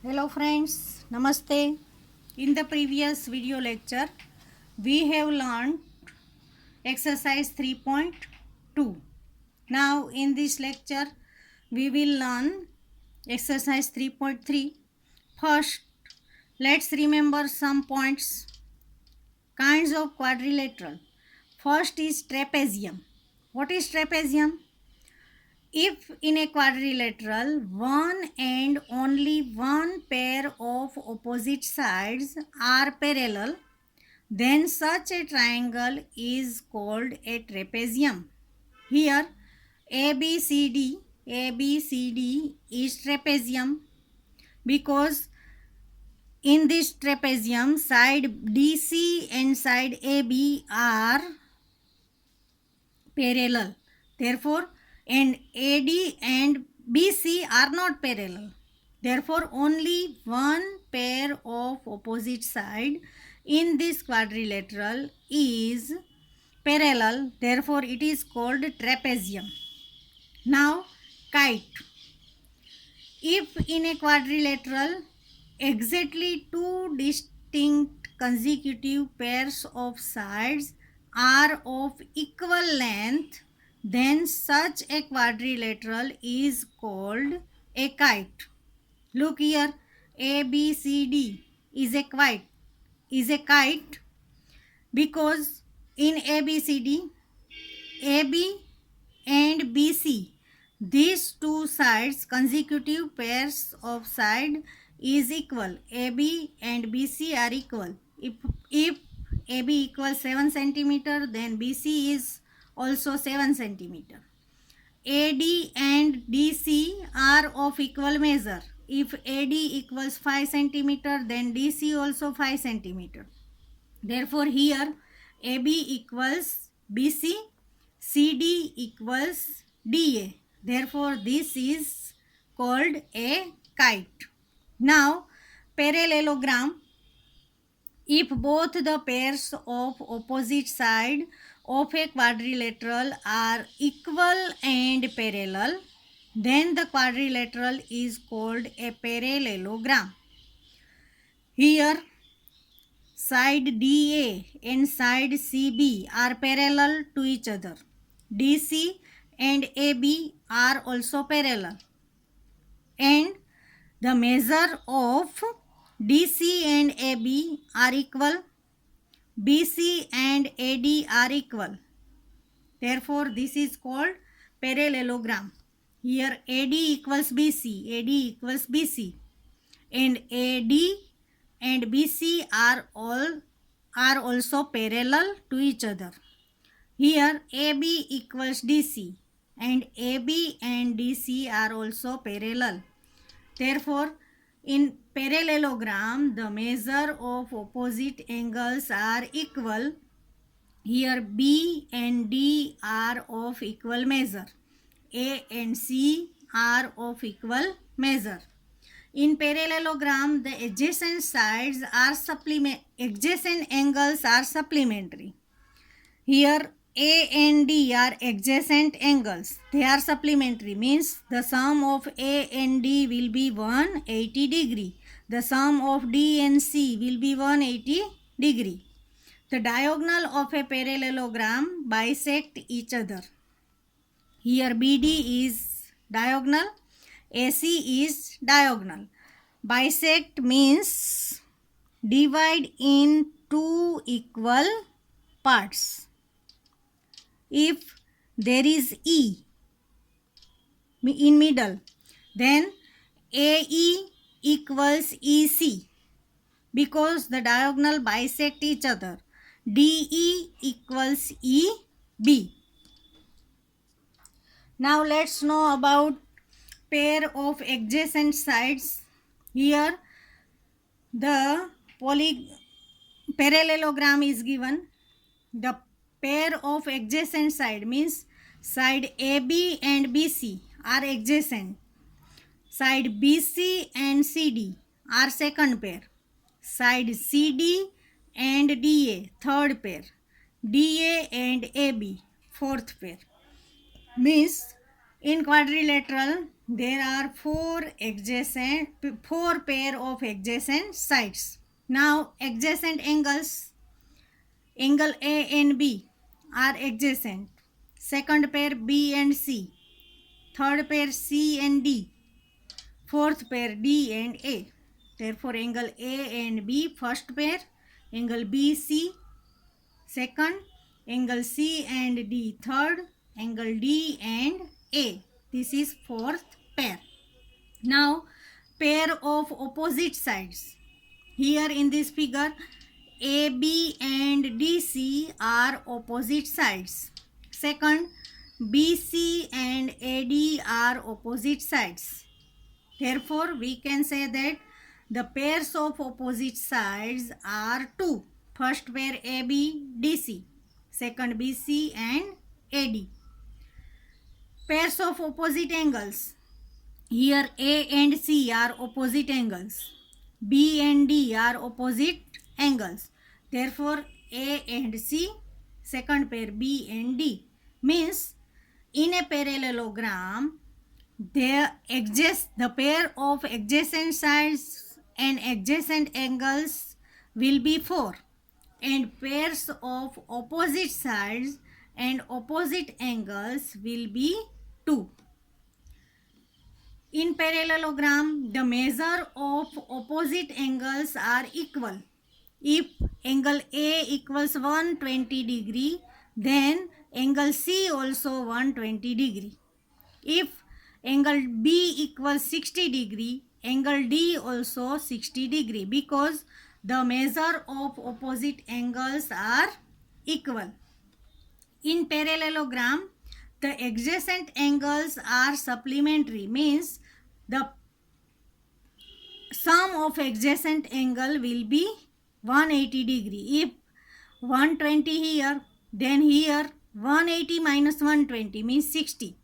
Hello friends, Namaste. In the previous video lecture, we have learned exercise 3.2. Now in this lecture, we will learn exercise 3.3. First, let's remember some points. Kinds of quadrilateral. First is trapezium. What is trapezium? If in a quadrilateral, one and only one pair of opposite sides are parallel, then such a triangle is called a trapezium. Here, ABCD is trapezium because in this trapezium, side DC and side AB are parallel. Therefore, and AD and BC are not parallel. Therefore, only one pair of opposite side in this quadrilateral is parallel. Therefore, it is called trapezium. Now, kite. If in a quadrilateral, exactly two distinct consecutive pairs of sides are of equal length, then such a quadrilateral is called a kite. Look here, ABCD is a kite because in ABCD, AB and BC, these two sides consecutive pairs of side is equal. AB and BC are equal. If AB equals 7 centimeter, then BC is also 7 centimeter. AD and DC are of equal measure. If AD equals 5 centimeter, then DC also 5 centimeter. Therefore, here AB equals BC, CD equals DA. Therefore, this is called a kite. Now, parallelogram. If both the pairs of opposite side of a quadrilateral are equal and parallel, then the quadrilateral is called a parallelogram. Here, side DA and side CB are parallel to each other. DC and AB are also parallel. And the measure of DC and AB are equal. BC and AD are equal. Therefore, this is called parallelogram. Here AD equals BC, AD equals BC, and AD and BC are also parallel to each other. Here AB equals DC and AB and DC are also parallel. Therefore, in parallelogram, the measure of opposite angles are equal. Here B and D are of equal measure. A and C are of equal measure. In parallelogram, the adjacent angles are supplementary. Here A and D are adjacent angles. They are supplementary, means the sum of A and D will be 180 degree. The sum of D and C will be 180 degree. The diagonal of a parallelogram bisect each other. Here BD is diagonal, AC is diagonal. Bisect means divide in two equal parts. If there is E in middle, then AE equals EC because the diagonal bisect each other. DE equals EB. Now let's know about pair of adjacent sides. Here the parallelogram is given. The pair of adjacent side means side AB and BC are adjacent. Side BC and CD are second pair. Side CD and DA third pair. DA and AB fourth pair. Means In quadrilateral there are four pair of adjacent sides. Now adjacent angles, angle A and B are adjacent. Second pair B and C. Third pair C and D. Fourth pair D and A. Therefore angle A and B first pair, angle BC second, angle C and D third, angle D and A. This is fourth pair. Now pair of opposite sides. Here in this figure AB and DC are opposite sides. Second, BC and AD are opposite sides. Therefore we can say that the pairs of opposite sides are two. First pair AB DC, second BC and AD. Pairs of opposite angles. Here A and C are opposite angles. B and D are opposite angles. Therefore A and C, second pair B and D. Means in a parallelogram the pair of adjacent sides and adjacent angles will be 4, and pairs of opposite sides and opposite angles will be 2. In parallelogram, the measure of opposite angles are equal. If angle A equals 120 degree, then angle C also 120 degree. If angle B equals 60 degree, angle D also 60 degree, because the measure of opposite angles are equal. In parallelogram, the adjacent angles are supplementary, means the sum of adjacent angle will be 180 degree. If 120 here, then here 180 minus 120 means 60.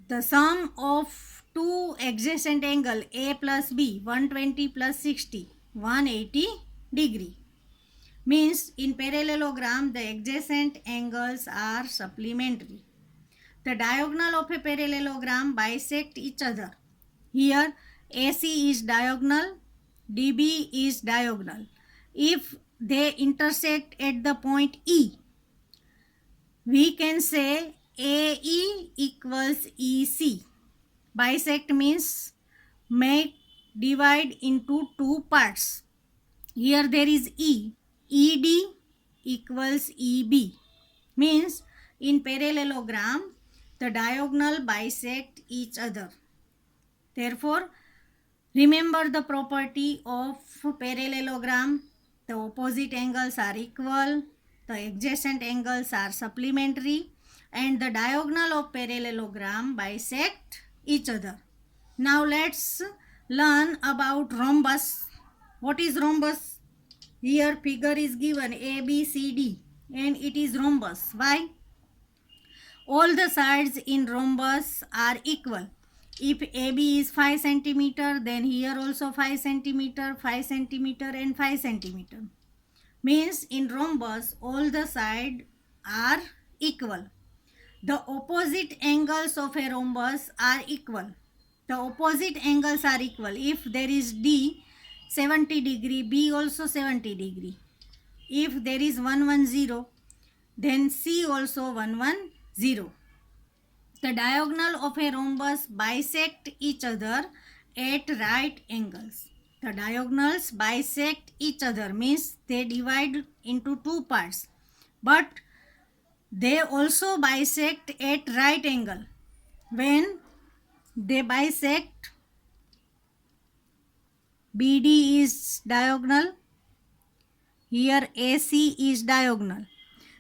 The sum of two adjacent angle A plus B, 120 plus 60, 180 degree. Means in parallelogram the adjacent angles are supplementary. The diagonal of a parallelogram bisect each other. Here AC is diagonal, DB is diagonal. If they intersect at the point E, we can say AE equals EC. Bisect means make divide into two parts. Here there is E. ED equals EB. Means in parallelogram the diagonal bisect each other. Therefore remember the property of parallelogram. The opposite angles are equal, the adjacent angles are supplementary, and the diagonal of parallelogram bisect each other. Now let's learn about rhombus. What is rhombus? Here figure is given ABCD and it is rhombus. Why? All the sides in rhombus are equal. If AB is 5 cm, then here also 5 cm, 5 cm and 5 cm. Means in rhombus all the sides are equal. The opposite angles of a rhombus are equal. The opposite angles are equal. If there is D 70 degree, B also 70 degree. If there is 110, then C also 110. The diagonal of a rhombus bisect each other at right angles. The diagonals bisect each other means they divide into two parts, but they also bisect at right angle. When they bisect, BD is diagonal, here AC is diagonal.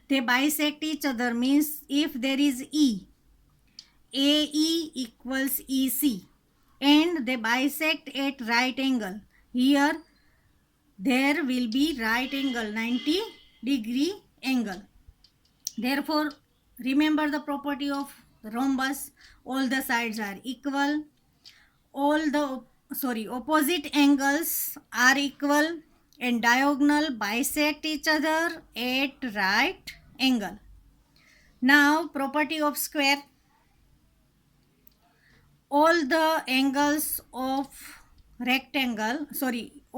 They bisect each other means if there is E, AE equals EC, and they bisect at right angle. Here there will be right angle, 90 degree angle. Therefore remember the property of rhombus. All the sides are equal, opposite angles are equal, and diagonal bisect each other at right angle. Now property of square. all the angles of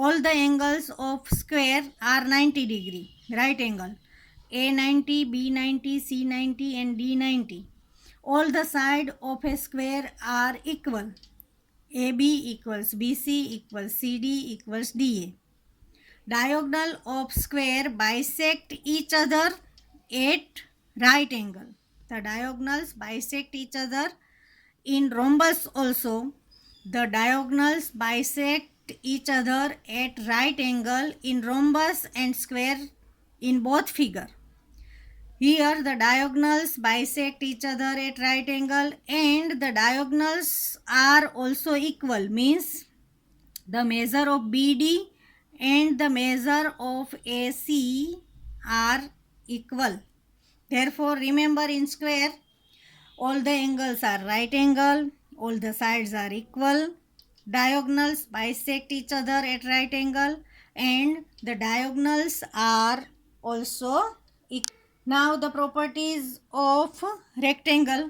all the angles of square are 90 degree, right angle. A 90, B 90, C 90 and D 90. All the side of a square are equal. AB equals BC equals CD equals DA. Diagonal of square bisect each other at right angle. The diagonals bisect each other in rhombus also. The diagonals bisect each other at right angle in rhombus and square in both figure. Here the diagonals bisect each other at right angle and the diagonals are also equal, means the measure of BD and the measure of AC are equal. Therefore, remember, in square, all the angles are right angle, all the sides are equal, diagonals bisect each other at right angle, and the diagonals are also equal. Now the properties of rectangle.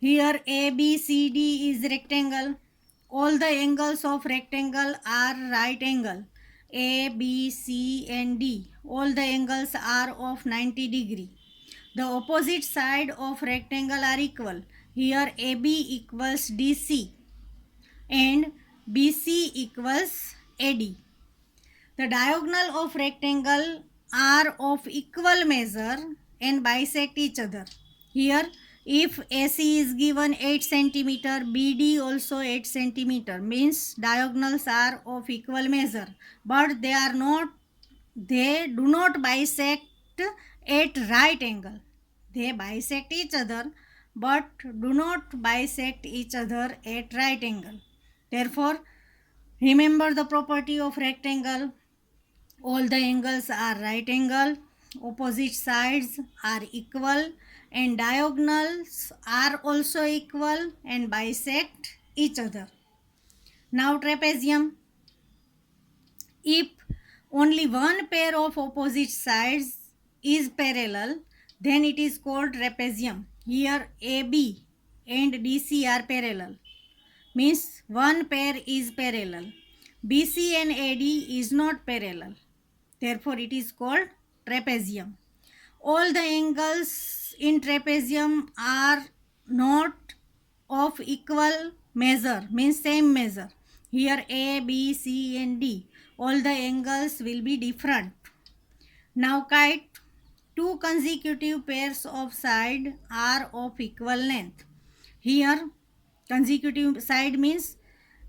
Here A, B, C, D is rectangle. All the angles of rectangle are right angle. A, B, C and D. All the angles are of 90 degree. The opposite side of rectangle are equal. Here AB equals DC and BC equals AD. The diagonal of rectangle are of equal measure and bisect each other. Here, if AC is given 8 cm, BD also 8 cm, means diagonals are of equal measure, but they do not bisect at right angle. They bisect each other, but do not bisect each other at right angle. Therefore, remember the property of rectangle. All the angles are right angle, opposite sides are equal, and diagonals are also equal and bisect each other. Now trapezium. If only one pair of opposite sides is parallel, then it is called trapezium. Here AB and DC are parallel, means one pair is parallel. BC and AD is not parallel. Therefore, it is called trapezium. All the angles in trapezium are not of equal measure, means same measure. Here A, B, C and D. All the angles will be different. Now kite. Two consecutive pairs of side are of equal length. Here consecutive side means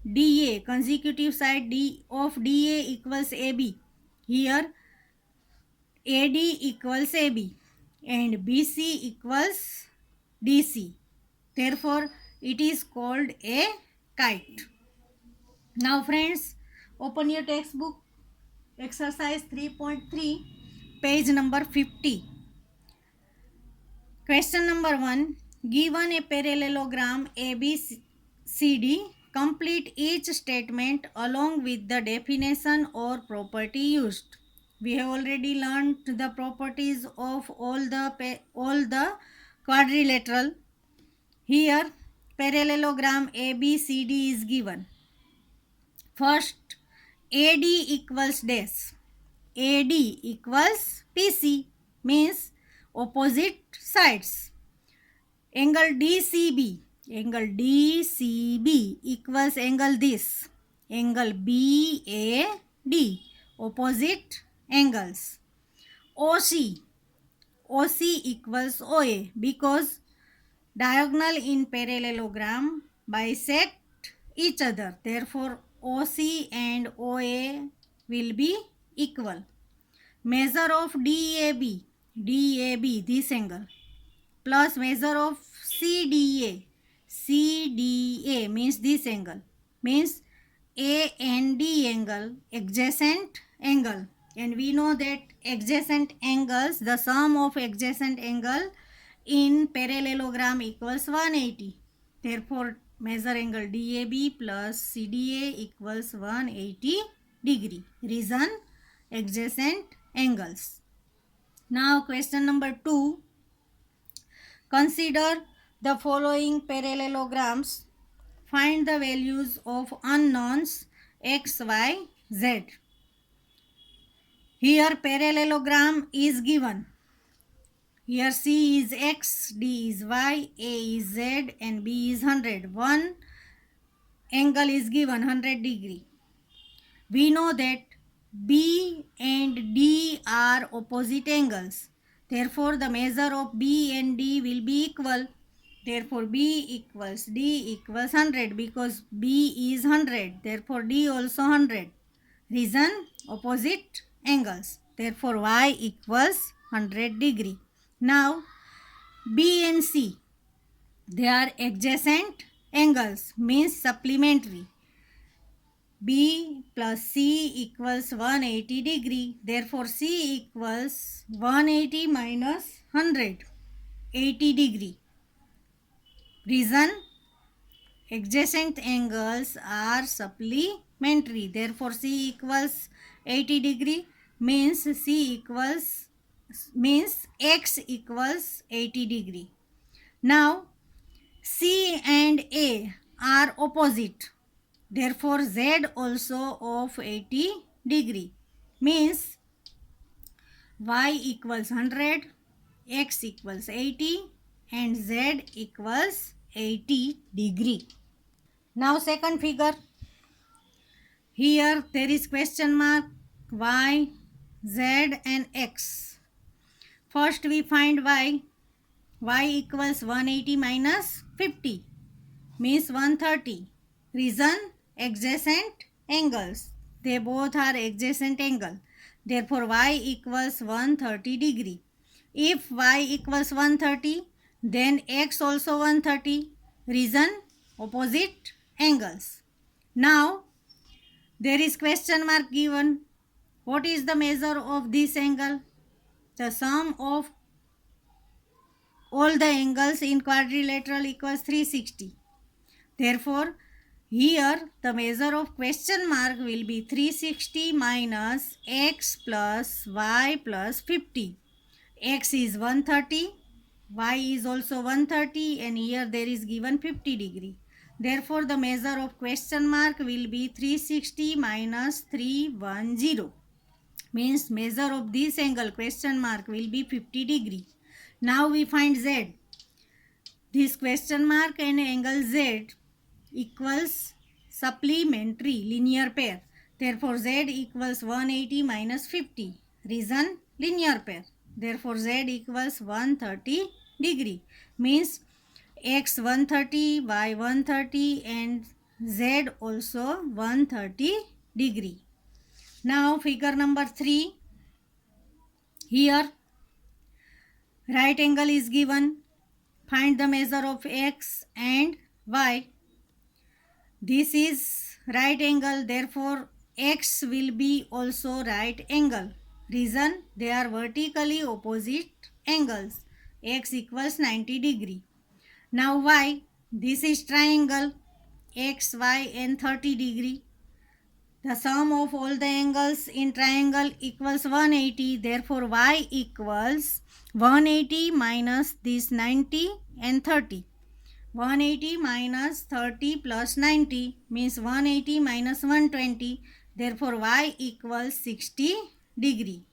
DA. Consecutive side D of DA equals AB. Here AD equals AB and BC equals DC. Therefore, it is called a kite. Now friends, open your textbook, exercise 3.3, page number 50. Question number 1. Given a parallelogram ABCD, complete each statement along with the definition or property used. We have already learned the properties of all the quadrilateral. Here parallelogram ABCD is given. First, AD equals dash. AD equals PC, means opposite sides. Angle DCB. Angle DCB equals angle this. Angle BAD. Opposite angles. OC. OC equals OA because diagonal in parallelogram bisect each other. Therefore, OC and OA will be equal. Measure of DAB. DAB, this angle, plus measure of CDA. CDA means this angle, means A and D angle, adjacent angle. And we know that adjacent angles, the sum of adjacent angle in parallelogram equals 180. Therefore, measure angle DAB plus CDA equals 180 degree. Reason, adjacent angles. Now question number 2. Consider the following parallelograms. Find the values of unknowns x, y, z. Here parallelogram is given. Here C is x, D is y, A is z and B is 100. One angle is given 100 degree. We know that B and D are opposite angles. Therefore, the measure of B and D will be equal. Therefore, B equals D equals 100 because B is 100. Therefore, D also 100. Reason opposite angles. Therefore, Y equals 100 degree. Now, B and C, they are adjacent angles, means supplementary. B plus C equals 180 degree. Therefore, C equals 180 minus 100, 80 degree. Reason, adjacent angles are supplementary. Therefore, C equals 80 degree means X equals 80 degree. Now, C and A are opposite. Therefore, Z also of 80 degree means Y equals 100, X equals 80 and Z equals 80 degree. Now second figure. Here there is question mark Y, Z and X. First we find Y. Y equals 180 minus 50 means 130. Reason, adjacent angles. They both are adjacent angle. Therefore, Y equals 130 degree. If Y equals 130, then X also 130. Reason, opposite angles. Now, there is question mark given. What is the measure of this angle? The sum of all the angles in quadrilateral equals 360. Therefore, here the measure of question mark will be 360 minus x plus y plus 50. X is 130, y is also 130 and here there is given 50 degree. Therefore, the measure of question mark will be 360 minus 310. Means measure of this angle question mark will be 50 degree. Now we find Z. This question mark and angle Z equals supplementary linear pair. Therefore, Z equals 180 minus 50. Reason, linear pair. Therefore, Z equals 130 degree. Means X 130, Y 130 and Z also 130 degree. Now figure number 3. Here right angle is given. Find the measure of X and Y. This is right angle, therefore X will be also right angle. Reason, they are vertically opposite angles. X equals 90 degree. Now Y, this is triangle, X, Y and 30 degree. The sum of all the angles in triangle equals 180. Therefore, Y equals 180 minus this 90 and 30. 180 minus 30 plus 90 means 180 minus 120. Therefore, Y equals 60 degree.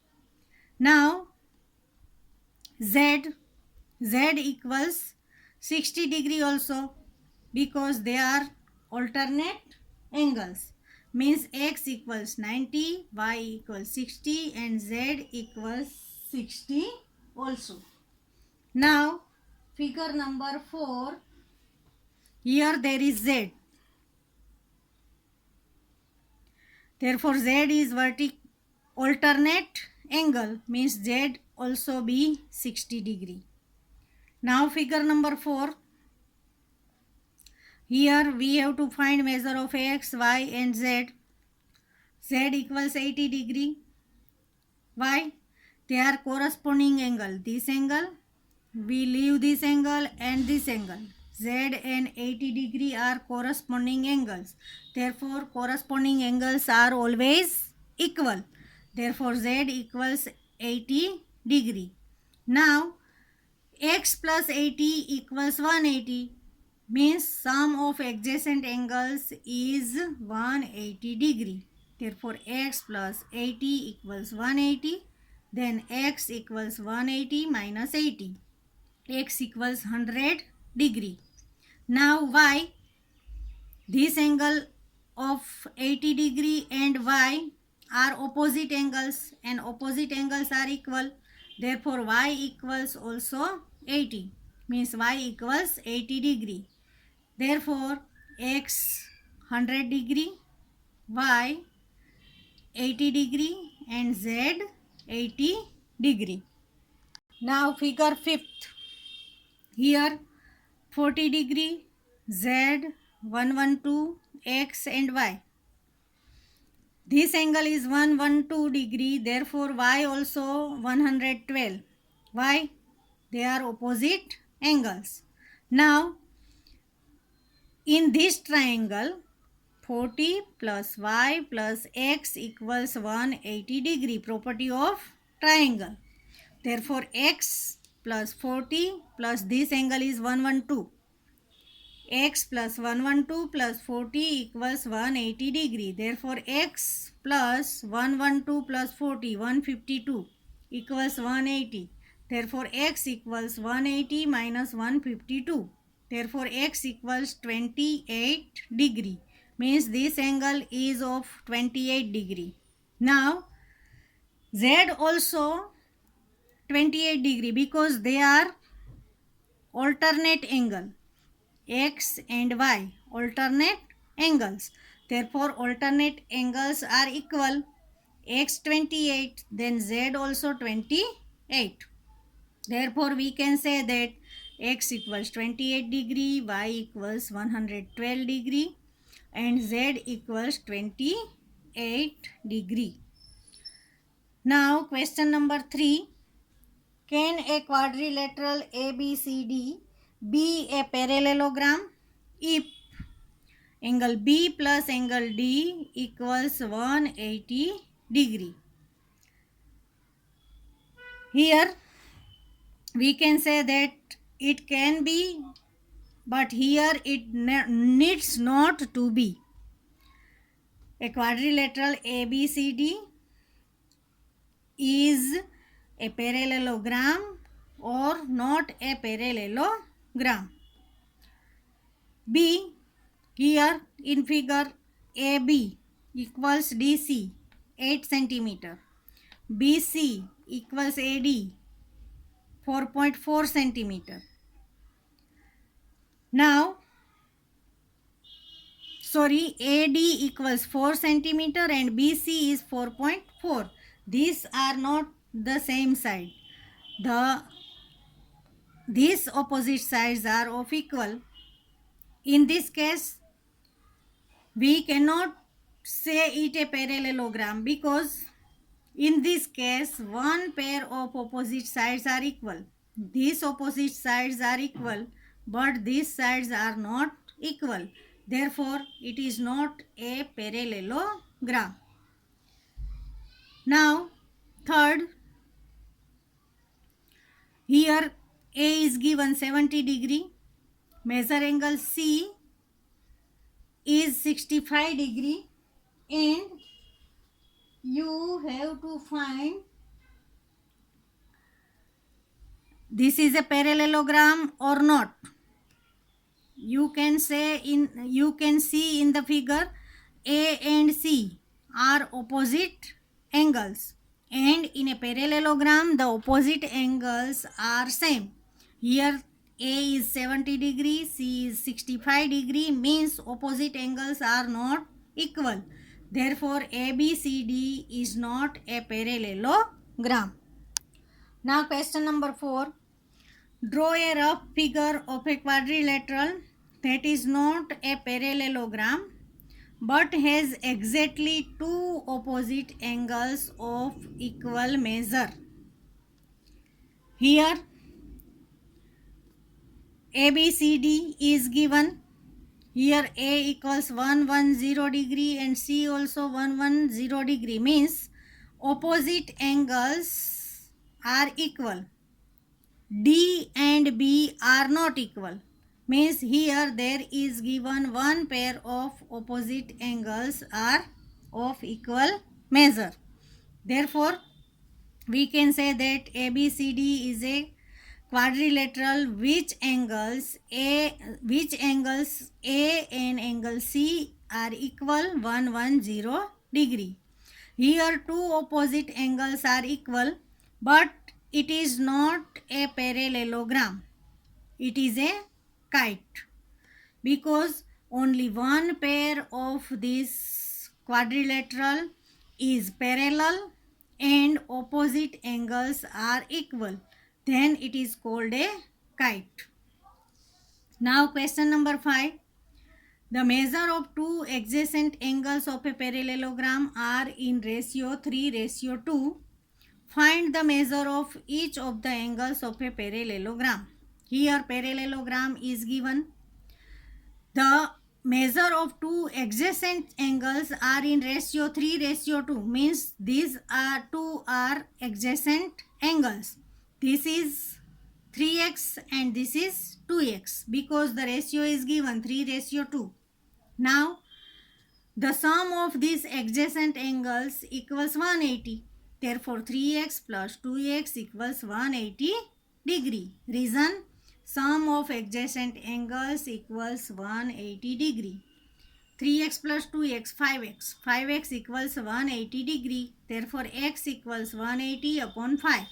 Now, Z equals 60 degree also because they are alternate angles. Means X equals 90, Y equals 60 and Z equals 60 also. Now, figure number 4. Here there is Z. Therefore, Z is alternate angle means Z also be 60 degree. Now figure number 4. Here we have to find measure of X, Y and Z. Z equals 80 degree. Why? They are corresponding angle. This angle, we leave this angle and this angle. Z and 80 degree are corresponding angles. Therefore, corresponding angles are always equal. Therefore, Z equals 80 degree. Now, x plus 80 equals 180 means sum of adjacent angles is 180 degree. Therefore x plus 80 equals 180. Then x equals 180 minus 80. X equals 100 degree. Now y, this angle of 80 degree and y are opposite angles and opposite angles are equal. Therefore y equals also 80 means y equals 80 degree. Therefore x 100 degree, y 80 degree and z 80 degree. Now figure 5th. Here 40 degree, z 112, x and y. This angle is 112 degree, therefore y also 112. Why? They are opposite angles. Now in this triangle 40 plus y plus x equals 180 degree, property of triangle. Therefore x plus 40 plus this angle is 112. X plus 112 plus 40 equals 180 degree. Therefore x plus 112 plus 40 152 equals 180. Therefore x equals 180 minus 152. Therefore x equals 28 degree. Means this angle is of 28 degree. Now z also 28 degree because they are alternate angle. X and y alternate angles. Therefore alternate angles are equal. X 28, then z also 28. Therefore we can say that x equals 28 degree, y equals 112 degree and z equals 28 degree. Now question number 3. Can a quadrilateral ABCD be a parallelogram if angle B plus angle D equals 180 degree? Here we can say that it can be, but here it needs not to be. A quadrilateral ABCD is a parallelogram or not a parallelogram. B, here in figure AB equals DC 8 centimeter, BC equals AD 4.4 centimeter. Now AD equals 4 centimeter and BC is 4.4. These are not the same side. These opposite sides are of equal. In this case we cannot say it a parallelogram because in this case one pair of opposite sides are equal. These opposite sides are equal but these sides are not equal. Therefore it is not a parallelogram. Now third, here A is given 70 degree, measure angle C is 65 degree and you have to find this is a parallelogram or not. You can see in the figure A and C are opposite angles and in a parallelogram the opposite angles are same. Here A is 70 degree, C is 65 degree means opposite angles are not equal. Therefore ABCD is not a parallelogram. Now question number 4. Draw a rough figure of a quadrilateral that is not a parallelogram but has exactly two opposite angles of equal measure. Here ABCD is given. Here A equals 110 degree and C also 110 degree means opposite angles are equal. D and B are not equal. Means here there is given one pair of opposite angles are of equal measure. Therefore, we can say that ABCD is a quadrilateral which angles A and angle C are equal 110 degree. Here two opposite angles are equal, but it is not a parallelogram. It is a kite, because only one pair of this quadrilateral is parallel and opposite angles are equal. Then it is called a kite. Now question number 5. The measure of two adjacent angles of a parallelogram are in ratio 3:2. Find the measure of each of the angles of a parallelogram. Here parallelogram is given. The measure of two adjacent angles are in ratio 3:2, means these are two are adjacent angles. This is 3x and this is 2x, because the ratio is given 3:2. Now the sum of these adjacent angles equals 180. Therefore 3x plus 2x equals 180 degree. Reason: sum of adjacent angles equals 180 degree. 3x plus 2x 5x. 5x equals 180 degree. Therefore x equals 180 upon 5.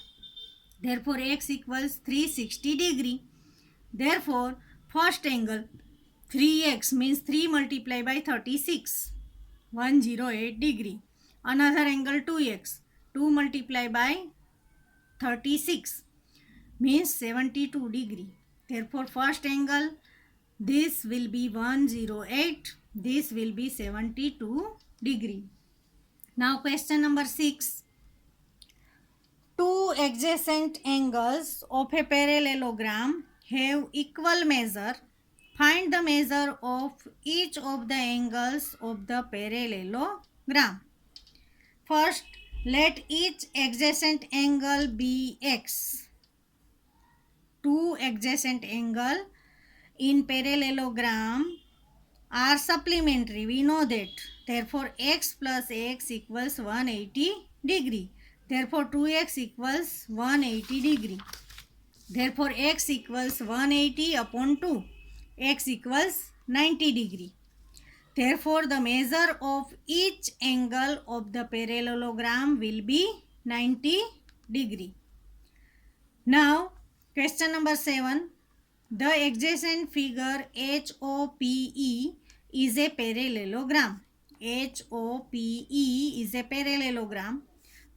Therefore x equals 360 degree. Therefore first angle 3x means 3 multiplied by 36, 108 degree. Another angle 2x, 2 multiplied by 36 means 72 degree. Therefore first angle, this will be 108, this will be 72 degree. Now question number 6. Two adjacent angles of a parallelogram have equal measure. Find the measure of each of the angles of the parallelogram. First, let each adjacent angle be x. Two adjacent angles in parallelogram are supplementary. We know that. Therefore, x plus x equals 180 degree. Therefore, 2x equals 180 degree. Therefore, x equals 180 upon 2. X equals 90 degree. Therefore, the measure of each angle of the parallelogram will be 90 degree. Now, question number 7. The adjacent figure HOPE is a parallelogram. HOPE is a parallelogram.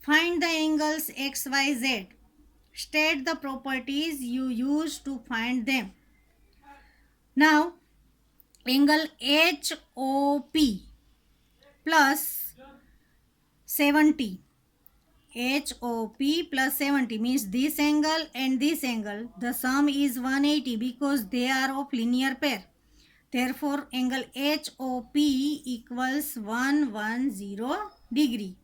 Find the angles XYZ. State the properties you use to find them. Now, angle HOP plus 70. HOP plus 70 means this angle and this angle. The sum is 180 because they are of linear pair. Therefore, angle HOP equals 110 degree.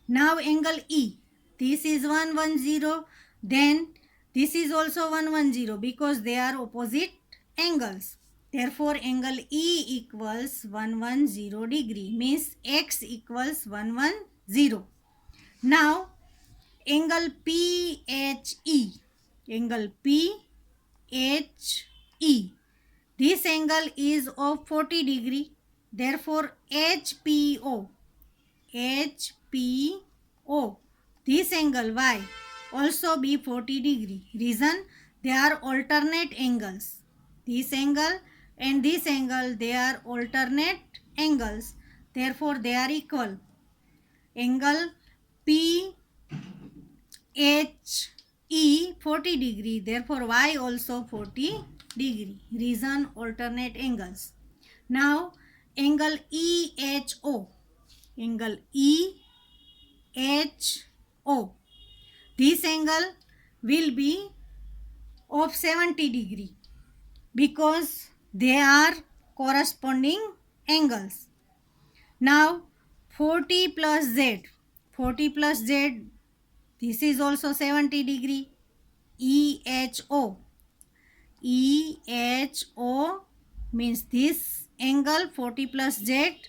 Now, angle E. This is 110. Then, this is also 110 because they are opposite angles. Therefore, angle E equals 110 degree. Means X equals 110. Now, angle PHE. Angle PHE. This angle is of 40 degree. Therefore, HPO. HPO. This angle Y also be 40 degree. Reason: they are alternate angles. This angle and this angle, they are alternate angles. Therefore, they are equal. Angle PHE 40 degree. Therefore, Y also 40 degree. Reason: alternate angles. Now, angle EHO. Angle EHO. This angle will be of 70 degree because they are corresponding angles. Now 40 plus Z. 40 plus Z, this is also 70 degree. EHO. EHO means this angle 40 plus Z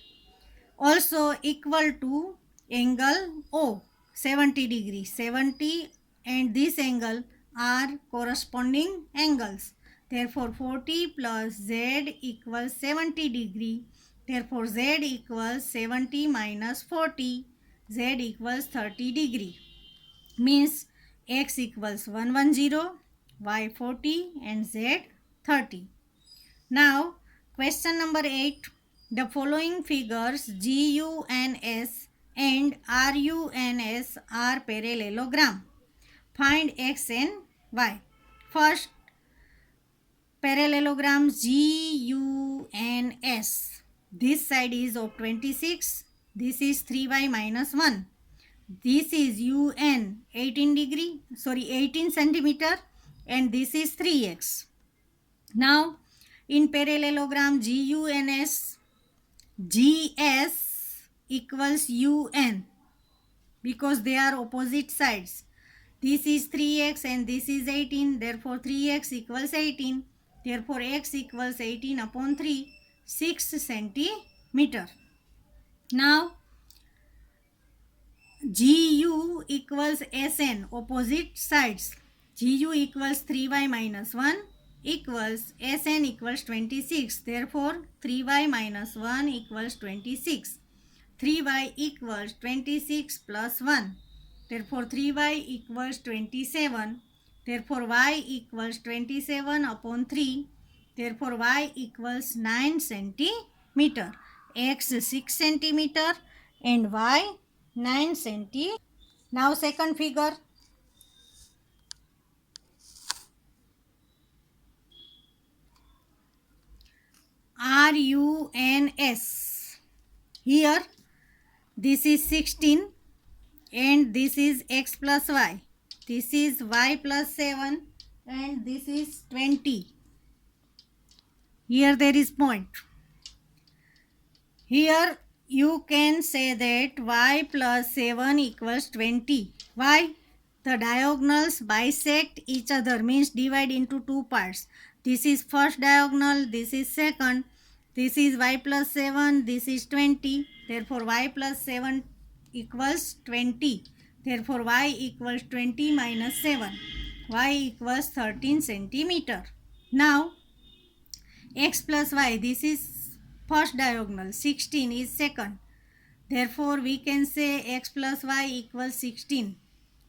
also equal to angle O 70 degree. 70 and this angle are corresponding angles. Therefore 40 plus Z equals 70 degree. Therefore Z equals 70 minus 40. Z equals 30 degree. Means x equals 110, y 40 and z 30. Now question number 8. The following figures GUNS and RUNS are parallelogram. Find x and y. First parallelogram GUNS. This side is of 26. This is 3y minus 1. This is UN 18 centimeter and this is 3x. Now in parallelogram GUNS, GS equals UN because they are opposite sides. This is 3x and this is 18. Therefore 3x equals 18. Therefore x equals 18 upon 3, 6 centimeter. Now GU equals SN, opposite sides. GU equals 3y minus 1 equals SN equals 26. Therefore 3y minus 1 equals 26. 3y equals 26 plus 1. Therefore 3y equals 27. Therefore y equals 27 upon 3. Therefore y equals 9 centimeter. X 6 centimeter and y 9 centimeter. Now second figure. RUNS. Here this is 16 and this is x plus y. This is y plus 7 and this is 20. Here there is point. Here you can say that y plus 7 equals 20. Why? The diagonals bisect each other, means divide into two parts. This is first diagonal, this is second. This is y plus 7, this is 20. Therefore y plus 7 equals 20. Therefore y equals 20 minus 7. Y equals 13 centimeter. Now x plus y, this is first diagonal, 16 is second. Therefore we can say x plus y equals 16.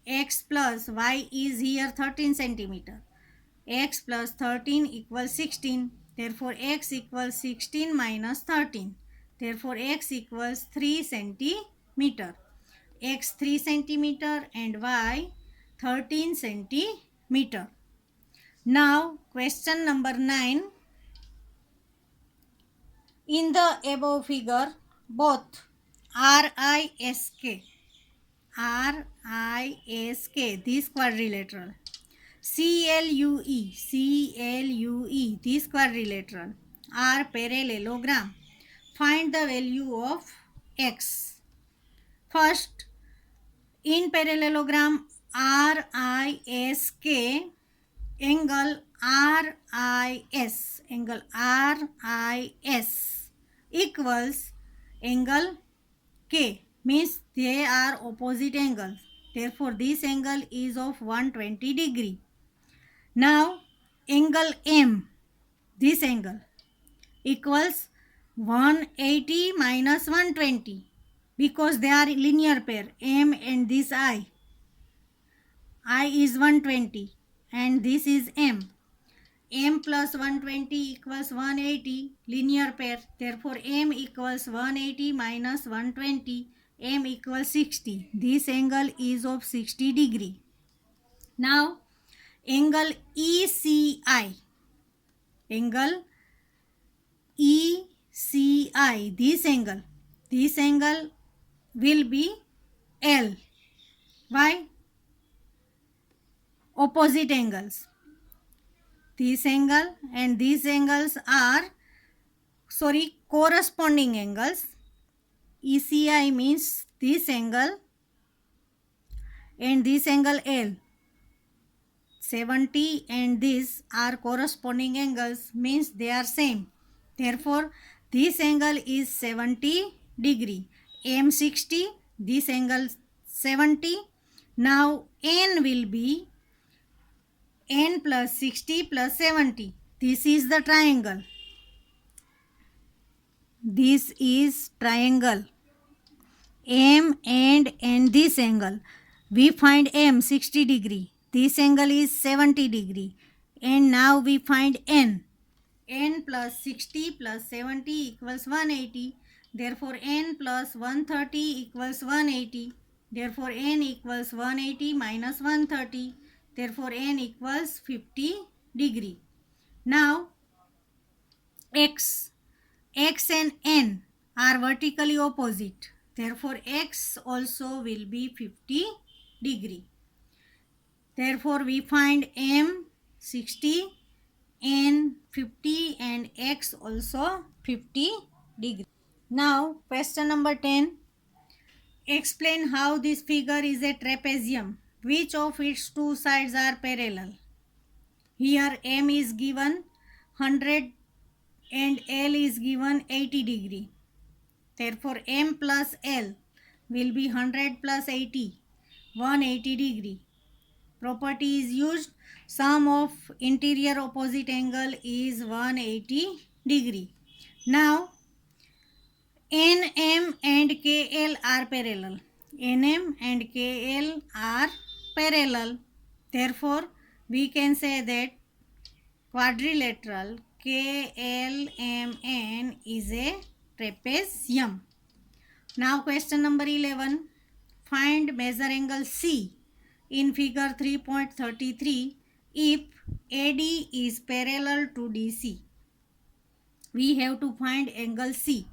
X plus y is here 13 centimeter. X plus 13 equals 16. Therefore x equals 16 minus 13. Therefore x equals 3 centimeter. X 3 centimeter and y 13 centimeter. Now question number 9. In the above figure, both RISK, this quadrilateral, CLUE, this quadrilateral, are parallelogram. Find the value of x. First, in parallelogram RISK, angle RIS equals angle K, means they are opposite angles. Therefore this angle is of 120 degree. Now angle M, this angle, equals 180 minus 120 because they are linear pair, M and this I is 120 and this is M. M plus 120 equals 180, linear pair. Therefore M equals 180 minus 120, M equals 60. This angle is of 60 degree. Now angle ECI, this angle will be L. Why? Opposite angles. This angle and these angles are corresponding angles. ECI means this angle and this angle L. 70 and this are corresponding angles, means they are same. Therefore, this angle is 70 degree. M 60, this angle 70. Now n will be n plus 60 plus 70. This is the triangle. This is triangle. M and this angle. We find M 60 degree. This angle is 70 degree. And now we find N. N plus 60 plus 70 equals 180. Therefore N plus 130 equals 180. Therefore N equals 180 minus 130. Therefore N equals 50 degree. Now X and N are vertically opposite. Therefore, X also will be 50 degree. Therefore, we find M 60, N 50 and X also 50 degree. Now, question number 10. Explain how this figure is a trapezium. Which of its two sides are parallel? Here M is given 100 and L is given 80 degree. Therefore, M plus L will be 100 plus 80, 180 degree. Property is used. Sum of interior opposite angle is 180 degree. Now, NM and KL are parallel. NM and KL are parallel. Therefore, we can say that quadrilateral KLMN is a trapezium. Now question number 11. Find measure angle C in figure 3.33 if AD is parallel to DC. We have to find angle C.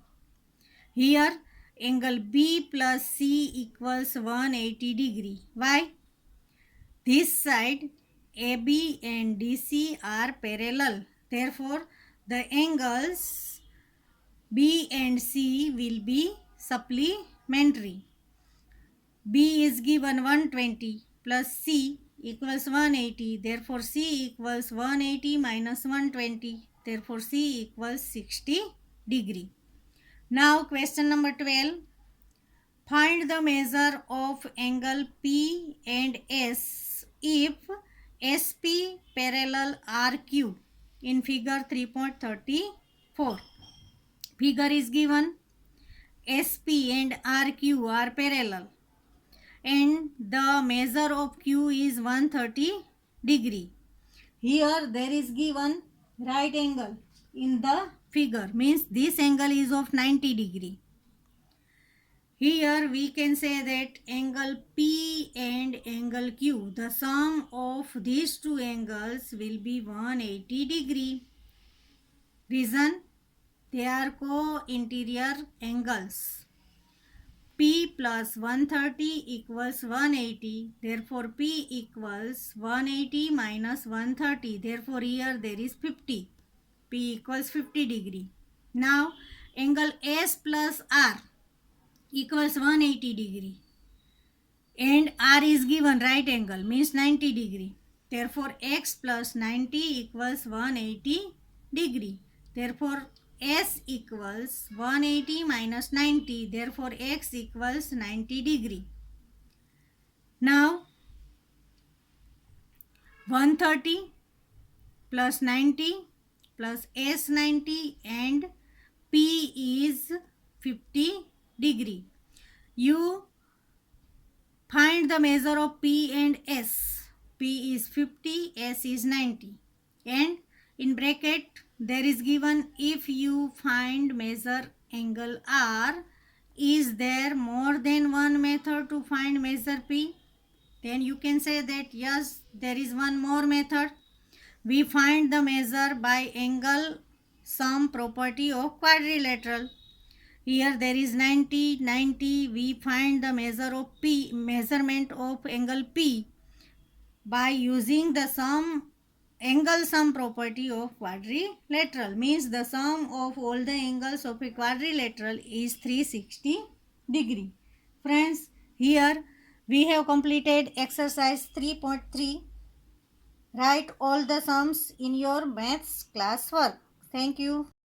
Here angle B plus C equals 180 degree. Why? This side AB and DC are parallel. Therefore, the angles B and C will be supplementary. B is given 120 plus C equals 180. Therefore, C equals 180 minus 120. Therefore, C equals 60 degree. Now, question number 12. Find the measure of angle P and S if SP parallel RQ in figure 3.34. Figure is given. SP and RQ are parallel and the measure of Q is 130 degree. Here there is given right angle in the figure, means this angle is of 90 degree. Here we can say that angle P and angle Q, the sum of these two angles will be 180 degree. Reason? They are co-interior angles. P plus 130 equals 180. Therefore, P equals 180 minus 130. Therefore, here there is 50. P equals 50 degree. Now, angle S plus R equals 180 degree. And R is given right angle, means 90 degree. Therefore, X plus 90 equals 180 degree. Therefore, S equals 180 minus 90. Therefore, X equals 90 degree. Now, 130 plus 90 plus S 90 and P is 50 degree. You find the measure of P and S. P is 50, S is 90. And in bracket there is given if you find measure angle R, is there more than one method to find measure P? Then you can say that yes, there is one more method. We find the measure by angle sum property of quadrilateral. Here there is 90, 90. We find the measure of P, measurement of angle P by using the angle sum property of quadrilateral, means the sum of all the angles of a quadrilateral is 360 degree. Friends, here we have completed exercise 3.3. Write all the sums in your maths class work. Thank you.